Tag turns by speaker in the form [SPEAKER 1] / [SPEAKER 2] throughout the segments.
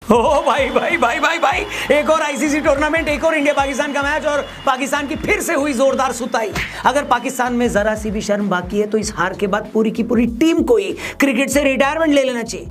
[SPEAKER 1] ओ भाई भाई भाई भाई भाई, एक और आईसीसी टूर्नामेंट, एक और इंडिया पाकिस्तान का मैच और पाकिस्तान की फिर से हुई जोरदार सुताई। अगर पाकिस्तान में जरा सी भी शर्म बाकी है तो इस हार के बाद पूरी की पूरी टीम को ही क्रिकेट से रिटायरमेंट ले लेना चाहिए।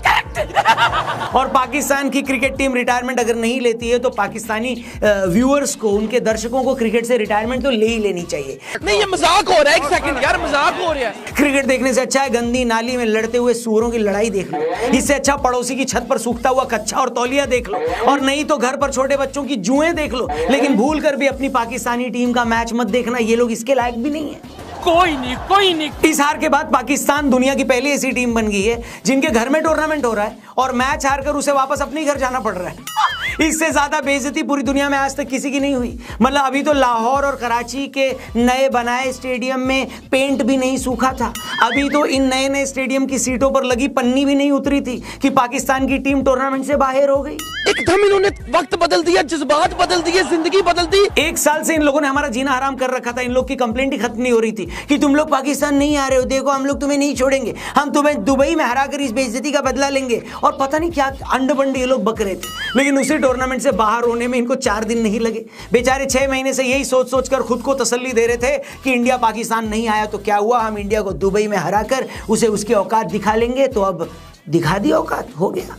[SPEAKER 1] और पाकिस्तान की क्रिकेट टीम रिटायरमेंट अगर नहीं लेती है तो पाकिस्तानी व्यूअर्स को, उनके दर्शकों को क्रिकेट से रिटायरमेंट तो ले ही लेनी चाहिए।
[SPEAKER 2] नहीं, ये मजाक हो रहा है, एक सेकंड यार, मजाक हो रहा है।
[SPEAKER 1] क्रिकेट देखने से अच्छा है गंदी नाली में लड़ते हुए सूअरों की लड़ाई देख लो, इससे अच्छा पड़ोसी की छत पर सूखता हुआ कच्चा और तौलिया देख लो, और नहीं तो घर पर छोटे बच्चों की जुएं देख लो। लेकिन भूल कर भी अपनी पाकिस्तानी टीम का मैच मत देखना, ये लोग इसके लायक भी नहीं है।
[SPEAKER 2] कोई नहीं।
[SPEAKER 1] इस हार के बाद पाकिस्तान दुनिया की पहली ऐसी टीम बन गई है जिनके घर में टूर्नामेंट हो रहा है और मैच हारकर उसे वापस अपने घर जाना पड़ रहा है। इससे ज्यादा बेइज्जती पूरी दुनिया में आज तक किसी की नहीं हुई। मतलब अभी तो लाहौर और कराची के नए बनाए स्टेडियम में पेंट भी नहीं सूखा था, अभी तो इन नए नए स्टेडियम की सीटों पर लगी पन्नी भी नहीं उतरी थी कि पाकिस्तान की टीम टूर्नामेंट से बाहर हो गई।
[SPEAKER 2] एकदम इन्होंने वक्त बदल दिया, जज्बात बदल दिए, जिंदगी बदल दी।
[SPEAKER 1] एक साल से इन लोगों ने हमारा जीना हराम कर रखा था। इन लोग की कंप्लेंट ही खत्म नहीं हो रही थी कि तुम लोग पाकिस्तान नहीं आ रहे हो, देखो हम लोग तुम्हें नहीं छोड़ेंगे, हम तुम्हें दुबई में हराकर इस बेइज्जती का बदला लेंगे, और पता नहीं क्या अंड बंड ये लोग बक रहे थे। लेकिन उसी टूर्नामेंट से बाहर होने में इनको 4 दिन नहीं लगे। बेचारे 6 महीने से यही सोच सोच कर खुद को तसल्ली दे रहे थे कि इंडिया पाकिस्तान नहीं आया तो क्या हुआ, हम इंडिया को दुबई में हराकर उसे उसकी औकात दिखा लेंगे। तो अब दिखा दी औकात, हो गया।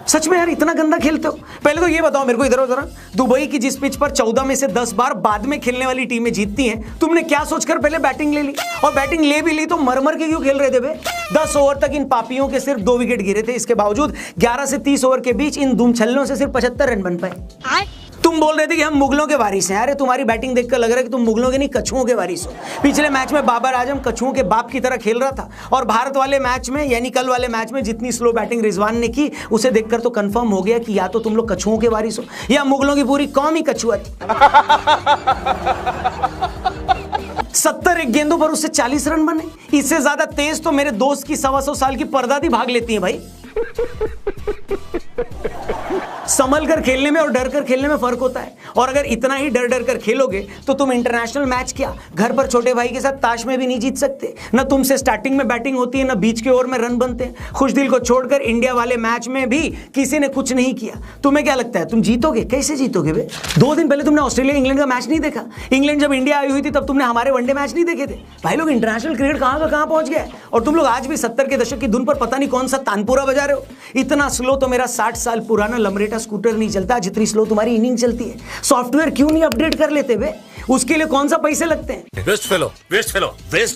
[SPEAKER 1] सच में यार इतना गंदा खेलते हो? पहले तो ये बताओ मेरे को, इधर उधर, दुबई की जिस पिच पर 14 में से 10 बार बाद में खेलने वाली टीमें जीतती हैं, तुमने क्या सोचकर पहले बैटिंग ले ली? और बैटिंग ले भी ली तो मर के क्यों खेल रहे थे बे? 10 ओवर तक इन पापियों के सिर्फ 2 विकेट गिरे थे। इसके बावजूद 11 से 30 ओवर के बीच इन दुमछल्लों से सिर्फ 75 रन बन पाए। तुम बोल रहे थे कि हम मुगलों के वारिस हैं। अरे तुम्हारी बैटिंग देखकर लग रहा है कि तुम मुगलों के नहीं कछुओं के वारिस हो। पिछले मैच में बाबर आजम कछुओं के बाप की तरह खेल रहा था, और भारत वाले मैच में यानी कल वाले मैच में जितनी स्लो बैटिंग रिजवान ने की उसे देखकर तो कंफर्म हो गया कि या तो तुम लोग कछुओं के वारिस हो या मुगलों की पूरी कौम ही कछुआ थी। 70 एक गेंदों पर उससे 40 रन बने। इससे ज्यादा तेज तो मेरे दोस्त की 125 साल की परदादी भाग लेती है भाई। संभल कर खेलने में और डर कर खेलने में फर्क होता है, और अगर इतना ही डर डर कर खेलोगे तो तुम इंटरनेशनल मैच क्या, घर पर छोटे भाई के साथ ताश में भी नहीं जीत सकते। न तुमसे स्टार्टिंग में बैटिंग होती है, न बीच के ओवर में रन बनते हैं। खुश दिल को छोड़कर इंडिया वाले मैच में भी किसी ने कुछ नहीं किया। तुम्हें क्या लगता है तुम जीतोगे? कैसे जीतोगे बे? 2 दिन पहले तुमने ऑस्ट्रेलिया इंग्लैंड का मैच नहीं देखा? इंग्लैंड जब इंडिया आई हुई थी तब तुमने हमारे वनडे मैच नहीं देखे थे? भाई लोग इंटरनेशनल क्रिकेट कहां का कहां पहुंच गया है, और तुम लोग आज भी 70 के दशक की धुन पर पता नहीं कौन सा तानपुरा बजा रहे हो। इतना स्लो तो मेरा 60 साल पुराना लमरेटा स्कूटर नहीं चलता जितनी स्लो तुम्हारी इनिंग चलती है। सॉफ्टवेयर क्यों नहीं अपडेट कर लेते बे? उसके लिए कौन सा पैसे लगते हैं? Waste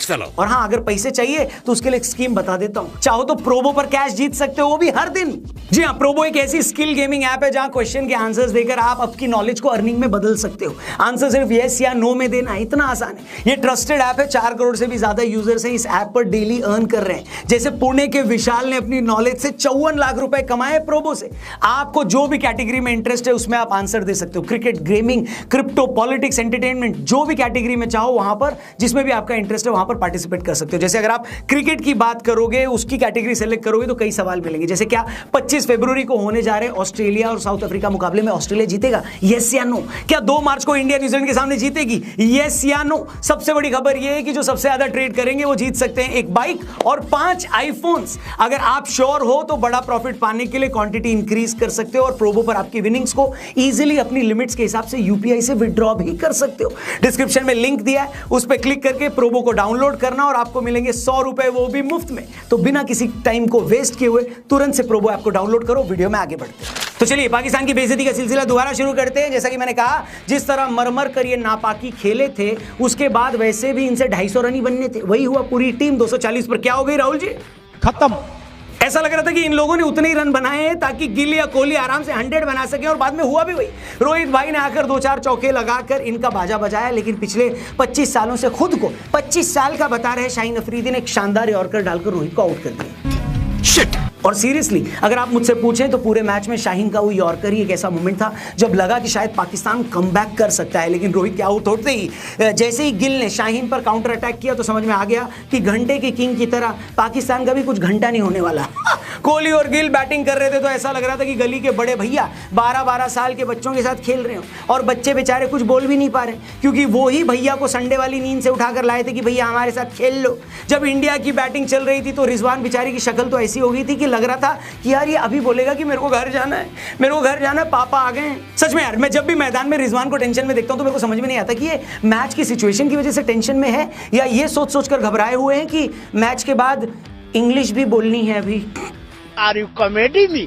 [SPEAKER 1] fellow. और हाँ, अगर पैसे चाहिए तो उसके लिए एक स्कीम बता देता हूं। चाहो तो प्रोबो पर कैश जीत सकते हो, वो भी हर दिन। जी हाँ, प्रोबो एक ऐसी स्किल गेमिंग ऐप है जहां क्वेश्चन के आंसर्स देकर आप आपकी नॉलेज को अर्निंग में बदल सकते हो। आंसर सिर्फ यस या नो में देना है, इतना आसान है। ये ट्रस्टेड ऐप है, 4 करोड़ से भी ज्यादा यूजर्स हैं इस ऐप पर डेली अर्न कर रहे हैं। जैसे पुणे के विशाल ने अपनी नॉलेज से 54 लाख रुपए कमाए प्रोबो से। आपको जो भी कैटेगरी में इंटरेस्ट है उसमें आप आंसर दे सकते हो। Cricket, gaming, crypto, politics, entertainment, जो भी कैटेगरी में चाहो वहां पर, जिसमें भी आपका इंटरेस्ट है वहां पर पार्टिसिपेट कर सकते हो। जैसे अगर आप क्रिकेट की बात करोगे, उसकी कैटेगरी सेलेक्ट करोगे तो कई सवाल मिलेंगे। जैसे क्या 25 फरवरी को होने जा रहे ऑस्ट्रेलिया और साउथ अफ्रीका मुकाबले में ऑस्ट्रेलिया जीतेगा, यस या नो? क्या 2 मार्च को इंडिया न्यूजीलैंड के सामने जीतेगी, यस या नो? सबसे बड़ी खबर यह है कि जो सबसे ज्यादा ट्रेड करेंगे वो जीत सकते हैं 1 बाइक और 5 आईफोन्स। अगर आप श्योर हो तो बड़ा प्रॉफिट पाने के लिए क्वांटिटी इंक्रीज कर सकते हो और प्रोबो पर आपकी विनिंग्स को इजीली अपनी लिमिट्स के हिसाब से यूपीआई से विड्रॉ भी कर सकते हो। डिस्क्रिप्शन में लिंक दिया है, उस पर क्लिक करके प्रोबो को डाउनलोड करना और आपको मिलेंगे 100 रुपए, वो भी मुफ्त में। तो बिना किसी टाइम को वेस्ट किए हुए तुरंत से प्रोबो ऐप को डाउनलोड करो। वीडियो में आगे बढ़ते हैं। तो चलिए पाकिस्तान की बेइज्जती का सिलसिला दोबारा शुरू करते हैं। जैसा कि मैंने कहा, जिस तरह मरमर कर ये नापाकी खेले थे, उसके बाद वैसे भी इनसे 250 रन ही बनने थे। वही हुआ, पूरी टीम 240 पर क्या हो गई राहुल जी?
[SPEAKER 2] खत्म।
[SPEAKER 1] ऐसा लग रहा था कि इन लोगों ने उतने ही रन बनाए हैं ताकि गिल या कोहली आराम से 100 बना सके, और बाद में हुआ भी वही। रोहित भाई ने आकर 2-4 चौके लगाकर इनका बाजा बजाया, लेकिन पिछले 25 सालों से खुद को 25 साल का बता रहे शाहीन अफरीदी ने एक शानदार यॉर्कर डालकर रोहित को आउट कर दिया। शिट। और सीरियसली अगर आप मुझसे पूछें तो पूरे मैच में शाहीन का वो यॉर्कर ही एक ऐसा मोमेंट था जब लगा कि शायद पाकिस्तान कमबैक कर सकता है। लेकिन रोहित के आउट होते ही जैसे ही गिल ने शाहीन पर काउंटर अटैक किया तो समझ में आ गया कि घंटे के किंग की तरह पाकिस्तान का भी कुछ घंटा नहीं होने वाला। कोहली और गिल बैटिंग कर रहे थे तो ऐसा लग रहा था कि गली के बड़े भैया 12-12 साल के बच्चों के साथ खेल रहे हो, और बच्चे बेचारे कुछ बोल भी नहीं पा रहे क्योंकि वो ही भैया को संडे वाली नींद से उठाकर लाए थे कि भैया हमारे साथ खेल लो। जब इंडिया की बैटिंग चल रही थी तो रिजवान बेचारी की शक्ल तो ऐसी हो गई थी कि लग रहा था कि यार ये अभी बोलेगा कि मेरे को घर जाना है, मेरे को घर जाना है, पापा आ गए हैं। सच में यार, मैं जब भी मैदान में रिजवान को टेंशन में देखता हूं तो मेरे को समझ में नहीं आता कि ये मैच की सिचुएशन की वजह से टेंशन में है या ये सोच सोच कर घबराए हुए हैं कि मैच के बाद इंग्लिश भी बोलनी है अभी।
[SPEAKER 3] Are you comedy me?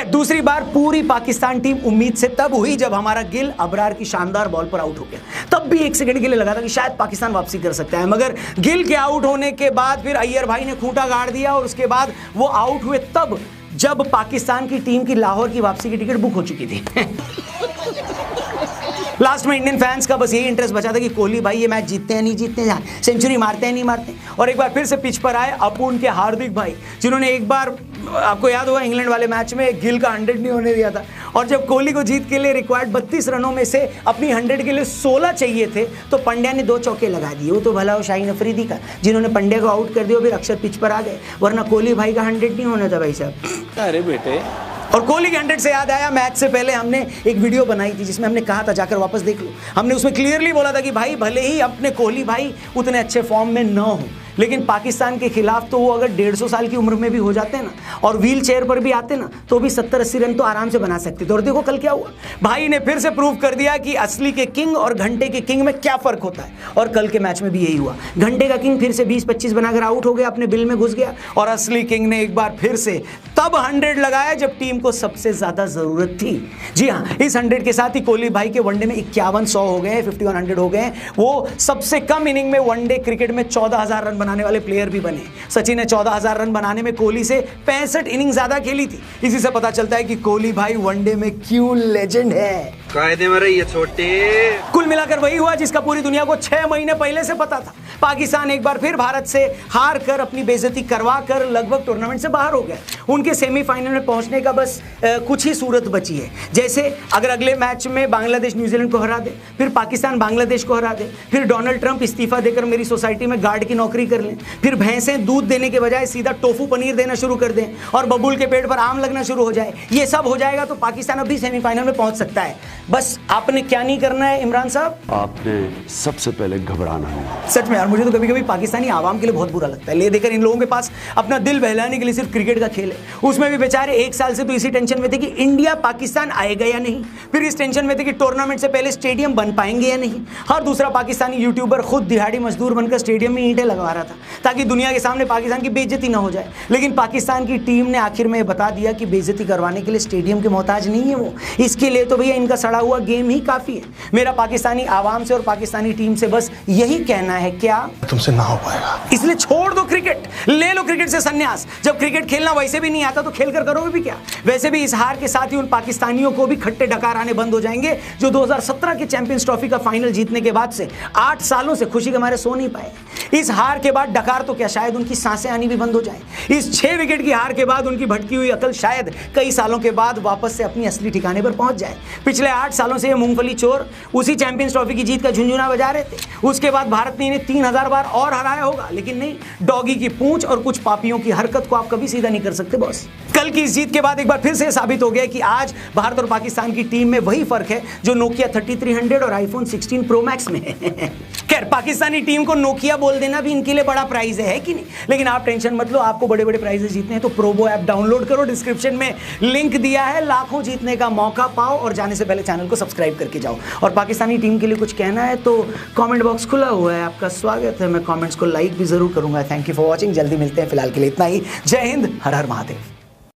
[SPEAKER 1] दूसरी बार पूरी पाकिस्तान टीम उम्मीद से तब हुई जब हमारा गिल अबरार की शानदार बॉल पर आउट हो गया। तब भी 1 सेकंड के लिए लगा था कि शायद पाकिस्तान वापसी कर सकता है, मगर गिल के आउट होने के बाद फिर अय्यर भाई ने खूंटा गाड़ दिया और उसके बाद वो आउट हुए तब जब पाकिस्तान की टीम की लाहौर की वापसी की टिकट बुक हो चुकी थी। लास्ट में इंडियन फैंस का बस यही इंटरेस्ट बचा था कि कोहली भाई ये मैच जीतते हैं नहीं जीतते हैं, सेंचुरी मारते हैं नहीं मारते हैं। और एक बार फिर से पिच पर आए अपुन के हार्दिक भाई, जिन्होंने एक बार, आपको याद होगा इंग्लैंड वाले मैच में गिल का 100 नहीं होने दिया था, और जब कोहली को जीत के लिए रिक्वायर्ड 32 रनों में से अपनी 100 के लिए 16 चाहिए थे तो पंड्या ने 2 चौके लगा दिए। वो तो भला हो शाहीन अफरीदी का, जिन्होंने पंड्या को आउट कर दिया, फिर अक्षर पिच पर आ गए, वरना कोहली भाई का 100 नहीं होना था भाई साहब।
[SPEAKER 2] अरे बेटे,
[SPEAKER 1] और कोहली के 100 से याद आया, मैच से पहले हमने एक वीडियो बनाई थी जिसमें हमने कहा था, जाकर वापस देख लो, हमने उसमें क्लियरली बोला था कि भाई भले ही अपने कोहली भाई उतने अच्छे फॉर्म में न हो, लेकिन पाकिस्तान के खिलाफ तो वो अगर 150 साल की उम्र में भी हो जाते हैं ना और व्हील चेयर पर भी आते ना तो भी 70-80 रन तो आराम से बना सकते थे। और देखो कल क्या हुआ, भाई ने फिर से प्रूव कर दिया कि असली के किंग और घंटे के किंग में क्या फर्क होता है। और कल के मैच में भी यही हुआ, घंटे का किंग फिर से 20-25 बनाकर आउट हो गया, अपने बिल में घुस गया, और असली किंग ने एक बार फिर से तब 100 लगाया जब टीम को सबसे ज्यादा जरूरत थी। जी हाँ, इस 100 के साथ ही कोहली भाई के वनडे में 51-100 हो गए, 5100 हो गए। वो सबसे कम इनिंग में वनडे क्रिकेट में 14,000 रन बनाने वाले प्लेयर भी बने। सचिन ने 14,000 रन बनाने में कोहली से 65 इनिंग ज्यादा खेली थी। इसी से पता चलता है कि कोहली भाई वनडे में क्यों लेजेंड है।
[SPEAKER 4] कायदे में रहिए छोटे।
[SPEAKER 1] कुल मिलाकर वही हुआ जिसका पूरी दुनिया को 6 महीने पहले से पता था। पाकिस्तान एक बार फिर भारत से हार कर, अपनी बेइज्जती करवा कर लगभग टूर्नामेंट से बाहर हो गए। उनके सेमीफाइनल में पहुंचने का बस कुछ ही सूरत बची है। जैसे अगर अगले मैच में बांग्लादेश न्यूजीलैंड को हरा दे, फिर पाकिस्तान बांग्लादेश को हरा दे, फिर डोनाल्ड ट्रंप इस्तीफा देकर मेरी सोसाइटी में गार्ड की नौकरी कर लें, फिर भैंसें दूध देने के बजाय सीधा टोफू पनीर देना शुरू कर दें और बबूल के पेट पर आम लगना शुरू हो जाए, ये सब हो जाएगा तो पाकिस्तान अभी सेमीफाइनल में पहुंच सकता है। बस आपने क्या नहीं करना है इमरान साहब,
[SPEAKER 5] आपने सबसे पहले घबराना है।
[SPEAKER 1] सच में यार, मुझे तो कभी कभी पाकिस्तानी आवाम के लिए बहुत बुरा लगता है। ले देकर इन लोगों के पास अपना दिल बहलाने के लिए सिर्फ क्रिकेट का खेल है, उसमें भी बेचारे 1 साल से तो इसी टेंशन में थे कि इंडिया पाकिस्तान आएगा या नहीं, फिर इस टेंशन में थे कि टूर्नामेंट से पहले स्टेडियम बन पाएंगे या नहीं। हर दूसरा पाकिस्तानी यूट्यूबर खुद दिहाड़ी मजदूर बनकर स्टेडियम में ईंटें लगवा रहा था ताकि दुनिया के सामने पाकिस्तान की बेइज्जती ना हो जाए। लेकिन पाकिस्तान की टीम ने आखिर में बता दिया कि बेइज्जती करवाने के लिए स्टेडियम के मोहताज नहीं है वो, इसके लिए तो भैया इनका सड़ा हुआ गेम ही काफी है। मेरा पाकिस्तानी आवाम से और पाकिस्तानी टीम से बस यही कहना है, क्या
[SPEAKER 6] तुमसे ना हो पाएगा,
[SPEAKER 1] इसलिए छोड़ दो क्रिकेट, ले लो क्रिकेट से संन्यास। जब क्रिकेट खेलना वैसे भी नहीं आता तो खेलकर करोगे भी क्या। वैसे भी इस हार के साथ ही उन पाकिस्तानियों को भी खट्टे डकार आने बंद हो जाएंगे जो 2017 के चैंपियंस ट्रॉफी का फाइनल जीतने के बाद से 8 सालों से खुशी के मारे सो नहीं पाए। इस हार के बाद डकार तो क्या, शायद उनकी सांसें आनी भी बंद हो जाए। इस 6 विकेट की हार के बाद उनकी भटकी हुई अकल शायद कई सालों के बाद वापस से अपनी असली ठिकाने पर पहुंच जाए। पिछले 8 सालों से ये मूंगफली चोर उसी चैंपियंस ट्रॉफी की जीत का झुंझुना बजा रहे थे। उसके बाद भारत ने इन्हें 3000 बार और हराया होगा, लेकिन नहीं, डॉगी की पूंछ और कुछ पापियों की हरकत को आप कभी सीधा नहीं कर सकते बॉस। कल की इस जीत के बाद एक बार फिर से साबित हो गया कि आज भारत और पाकिस्तान की टीम में वही फर्क है जो नोकिया 3300 और आईफोन 16 प्रो मैक्स में है। खैर, पाकिस्तानी टीम को नोकिया बोल देना भी इनके लिए बड़ा प्राइज है कि नहीं, लेकिन आप टेंशन मत लो, आपको बड़े बड़े प्राइजेस जीतने हैं तो प्रोबो ऐप डाउनलोड करो, डिस्क्रिप्शन में लिंक दिया है, लाखों जीतने का मौका पाओ और जाने से पहले चैनल को सब्सक्राइब करके जाओ। और पाकिस्तानी टीम के लिए कुछ कहना है तो कमेंट बॉक्स खुला हुआ है, आपका स्वागत है। मैं कमेंट्स को लाइक भी जरूर करूंगा। थैंक यू फॉर वॉचिंग, जल्दी मिलते हैं, फिलहाल के लिए इतना ही। जय हिंद, हर हर महादेव।